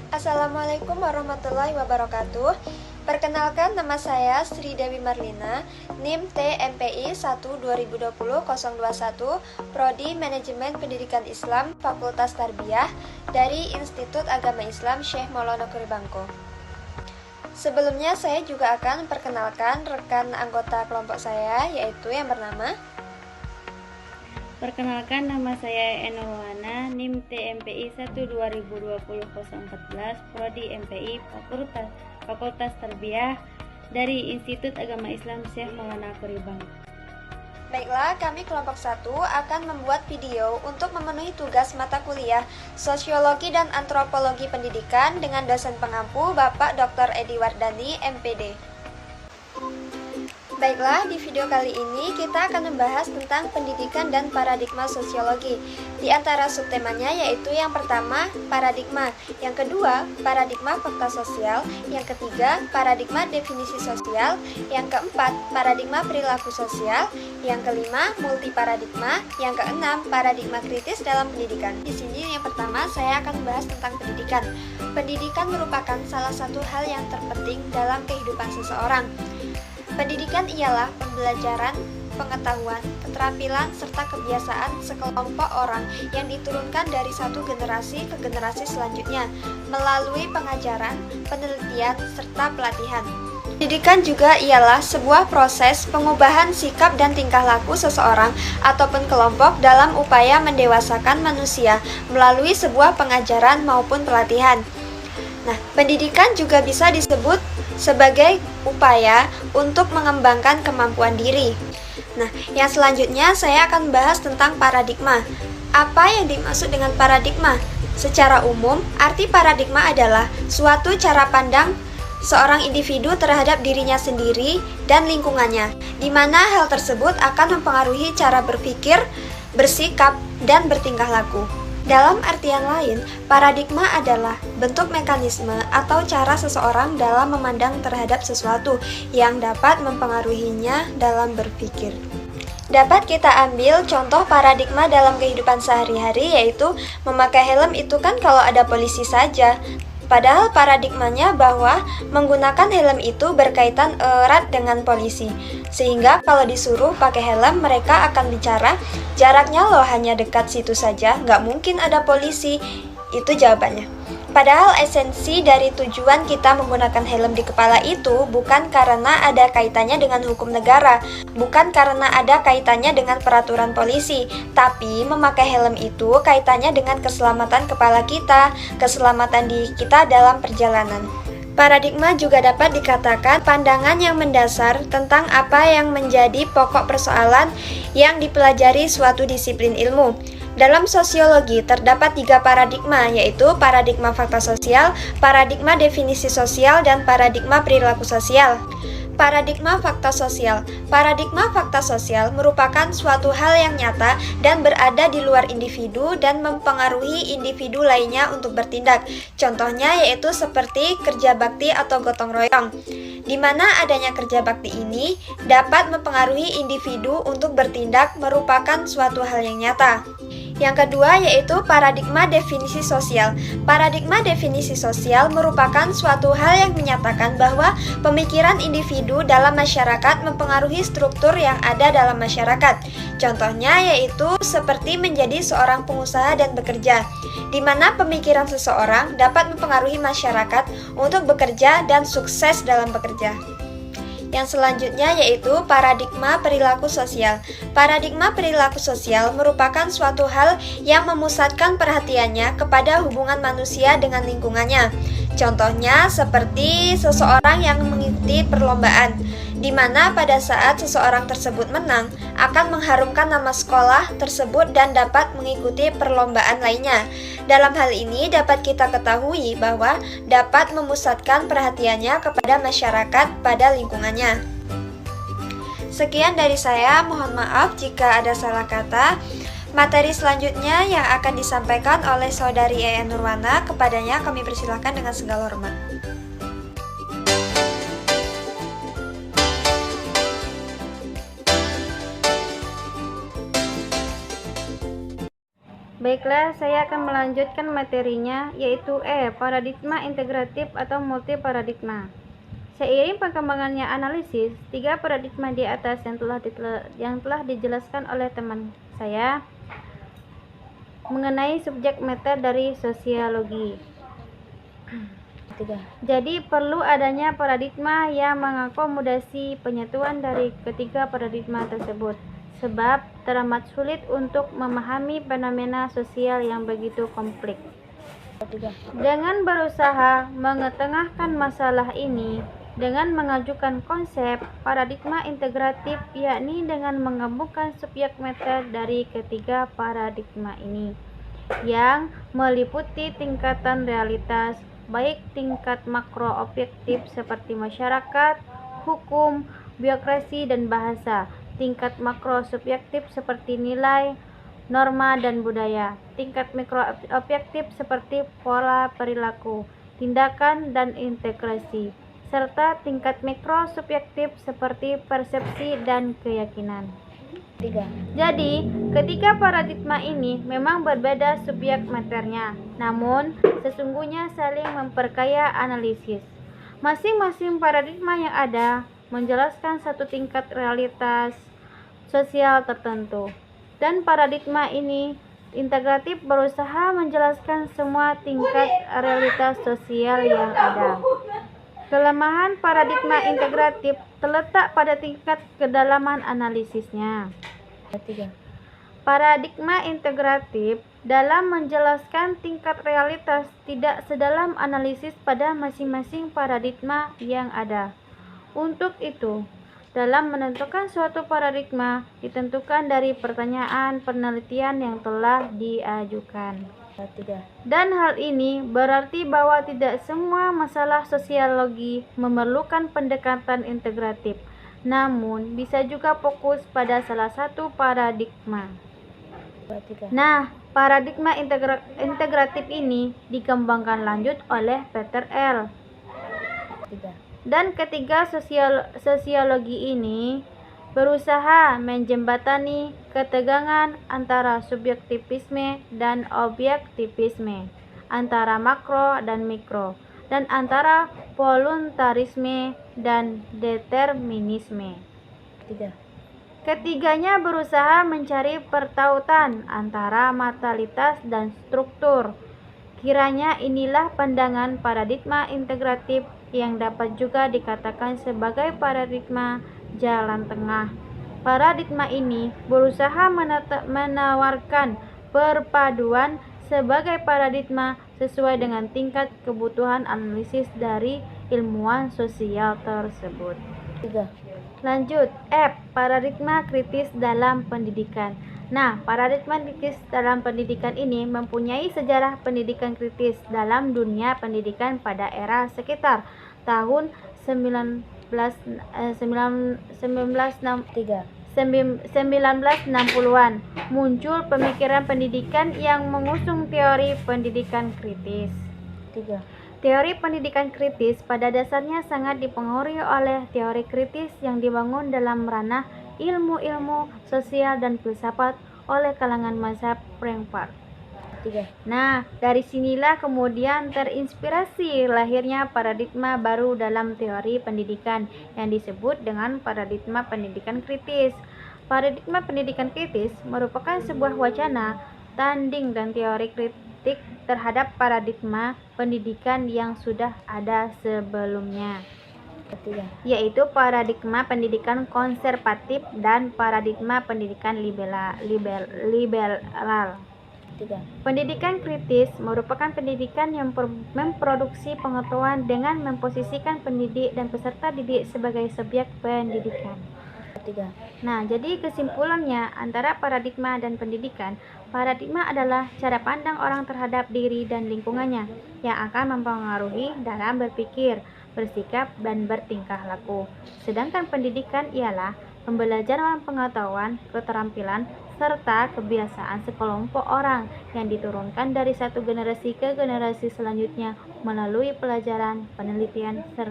Assalamualaikum warahmatullahi wabarakatuh. Perkenalkan, nama saya Sri Dewi Marlina, NIM TMPI 1-2020-021, Prodi Manajemen Pendidikan Islam, Fakultas Tarbiyah, dari Institut Agama Islam Syekh Maulana Kuribangko. Sebelumnya saya juga akan memperkenalkan rekan anggota kelompok saya, yaitu yang bernama. Perkenalkan, nama saya Enurwana, NIM TMPI 1-2020-014, Prodi MPI, Fakultas Tarbiyah, dari Institut Agama Islam Syekh Maulana Kuribangko. Baiklah, kami kelompok 1 akan membuat video untuk memenuhi tugas mata kuliah Sosiologi dan Antropologi Pendidikan dengan dosen pengampu Bapak Dr. Edi Wardani, MPD. Baiklah, di video kali ini kita akan membahas tentang pendidikan dan paradigma sosiologi. Di antara subtemanya yaitu yang pertama, paradigma, yang kedua, paradigma fakta sosial, yang ketiga, paradigma definisi sosial, yang keempat, paradigma perilaku sosial, yang kelima, multiparadigma, yang keenam, paradigma kritis dalam pendidikan. Di sini yang pertama saya akan membahas tentang pendidikan. Pendidikan merupakan salah satu hal yang terpenting dalam kehidupan seseorang. Pendidikan ialah pembelajaran, pengetahuan, keterampilan, serta kebiasaan sekelompok orang yang diturunkan dari satu generasi ke generasi selanjutnya melalui pengajaran, penelitian, serta pelatihan. Pendidikan juga ialah sebuah proses pengubahan sikap dan tingkah laku seseorang ataupun kelompok dalam upaya mendewasakan manusia melalui sebuah pengajaran maupun pelatihan. Nah, pendidikan juga bisa disebut sebagai upaya untuk mengembangkan kemampuan diri. Nah, yang selanjutnya saya akan bahas tentang paradigma. Apa yang dimaksud dengan paradigma? Secara umum, arti paradigma adalah suatu cara pandang seorang individu terhadap dirinya sendiri dan lingkungannya, di mana hal tersebut akan mempengaruhi cara berpikir, bersikap, dan bertingkah laku. Dalam artian lain, paradigma adalah bentuk mekanisme atau cara seseorang dalam memandang terhadap sesuatu yang dapat mempengaruhinya dalam berpikir. Dapat kita ambil contoh paradigma dalam kehidupan sehari-hari, yaitu memakai helm itu kan kalau ada polisi saja. Padahal paradigmanya bahwa menggunakan helm itu berkaitan erat dengan polisi. Sehingga kalau disuruh pakai helm, mereka akan bicara, jaraknya loh hanya dekat situ saja, nggak mungkin ada polisi. Itu jawabannya. Padahal esensi dari tujuan kita menggunakan helm di kepala itu bukan karena ada kaitannya dengan hukum negara, bukan karena ada kaitannya dengan peraturan polisi, tapi memakai helm itu kaitannya dengan keselamatan kepala kita, keselamatan diri kita dalam perjalanan. Paradigma juga dapat dikatakan pandangan yang mendasar tentang apa yang menjadi pokok persoalan yang dipelajari suatu disiplin ilmu. Dalam sosiologi terdapat 3 paradigma, yaitu paradigma fakta sosial, paradigma definisi sosial, dan paradigma perilaku sosial. Paradigma fakta sosial. Paradigma fakta sosial merupakan suatu hal yang nyata dan berada di luar individu dan mempengaruhi individu lainnya untuk bertindak. Contohnya yaitu seperti kerja bakti atau gotong royong, di mana adanya kerja bakti ini dapat mempengaruhi individu untuk bertindak merupakan suatu hal yang nyata. Yang kedua yaitu paradigma definisi sosial. Paradigma definisi sosial merupakan suatu hal yang menyatakan bahwa pemikiran individu dalam masyarakat mempengaruhi struktur yang ada dalam masyarakat. Contohnya yaitu seperti menjadi seorang pengusaha dan bekerja, di mana pemikiran seseorang dapat mempengaruhi masyarakat untuk bekerja dan sukses dalam bekerja. Yang selanjutnya yaitu paradigma perilaku sosial. Paradigma perilaku sosial merupakan suatu hal yang memusatkan perhatiannya kepada hubungan manusia dengan lingkungannya. Contohnya seperti seseorang yang mengikuti perlombaan, di mana pada saat seseorang tersebut menang akan mengharumkan nama sekolah tersebut dan dapat mengikuti perlombaan lainnya. Dalam hal ini dapat kita ketahui bahwa dapat memusatkan perhatiannya kepada masyarakat pada lingkungannya. Sekian dari saya, mohon maaf jika ada salah kata. Materi selanjutnya yang akan disampaikan oleh Saudari Enurwana, kepadanya kami persilahkan dengan segala hormat. Baiklah, saya akan melanjutkan materinya, yaitu paradigma integratif atau multiparadigma. Seiring perkembangannya analisis, 3 paradigma di atas yang telah dijelaskan oleh teman saya mengenai subjek matter dari sosiologi. Jadi perlu adanya paradigma yang mengakomodasi penyatuan dari ketiga paradigma tersebut, sebab teramat sulit untuk memahami fenomena sosial yang begitu kompleks. Dengan berusaha mengetengahkan masalah ini dengan mengajukan konsep paradigma integratif, yakni dengan menggabungkan subjek matter dari ketiga paradigma ini yang meliputi tingkatan realitas, baik tingkat makro objektif seperti masyarakat, hukum, birokrasi, dan bahasa, tingkat makro subjektif seperti nilai, norma, dan budaya, tingkat mikro objektif seperti pola perilaku, tindakan, dan integrasi, serta tingkat mikro subjektif seperti persepsi dan keyakinan. Jadi, ketiga paradigma ini memang berbeda subjek materinya, namun sesungguhnya saling memperkaya analisis. Masing-masing paradigma yang ada menjelaskan satu tingkat realitas sosial tertentu, dan paradigma ini integratif berusaha menjelaskan semua tingkat realitas sosial yang ada. Kelemahan paradigma integratif terletak pada tingkat kedalaman analisisnya. Paradigma integratif dalam menjelaskan tingkat realitas tidak sedalam analisis pada masing-masing paradigma yang ada. Untuk itu, dalam menentukan suatu paradigma ditentukan dari pertanyaan penelitian yang telah diajukan. Dan hal ini berarti bahwa tidak semua masalah sosiologi memerlukan pendekatan integratif, namun bisa juga fokus pada salah satu paradigma. Nah, paradigma integratif ini dikembangkan lanjut oleh Peter L. Dan ketiga sosiologi ini berusaha menjembatani ketegangan antara subjektivisme dan objektivisme, antara makro dan mikro, dan antara voluntarisme dan determinisme. Ketiganya berusaha mencari pertautan antara materialitas dan struktur. Kiranya inilah pandangan paradigma integratif yang dapat juga dikatakan sebagai paradigma jalan tengah. Paradigma ini berusaha menawarkan perpaduan sebagai paradigma sesuai dengan tingkat kebutuhan analisis dari ilmuwan sosial tersebut. Lanjut, F. Paradigma kritis dalam pendidikan. Nah, paradigma kritis dalam pendidikan ini mempunyai sejarah pendidikan kritis dalam dunia pendidikan pada era sekitar tahun 1960-an. Muncul pemikiran pendidikan yang mengusung teori pendidikan kritis. Teori pendidikan kritis pada dasarnya sangat dipengaruhi oleh teori kritis yang dibangun dalam ranah ilmu-ilmu sosial dan filsafat oleh kalangan mazhab Frankfurt. Nah, dari sinilah kemudian terinspirasi lahirnya paradigma baru dalam teori pendidikan yang disebut dengan paradigma pendidikan kritis. Paradigma pendidikan kritis merupakan sebuah wacana, tanding dan teori kritik terhadap paradigma pendidikan yang sudah ada sebelumnya, yaitu paradigma pendidikan konservatif dan paradigma pendidikan liberal. Pendidikan kritis merupakan pendidikan yang memproduksi pengetahuan dengan memposisikan pendidik dan peserta didik sebagai subjek pendidikan. Nah, jadi kesimpulannya antara paradigma dan pendidikan, paradigma adalah cara pandang orang terhadap diri dan lingkungannya yang akan mempengaruhi dalam berpikir, bersikap, dan bertingkah laku. Sedangkan pendidikan ialah pembelajaran pengetahuan, keterampilan, serta kebiasaan sekelompok orang yang diturunkan dari satu generasi ke generasi selanjutnya melalui pelajaran, penelitian, serta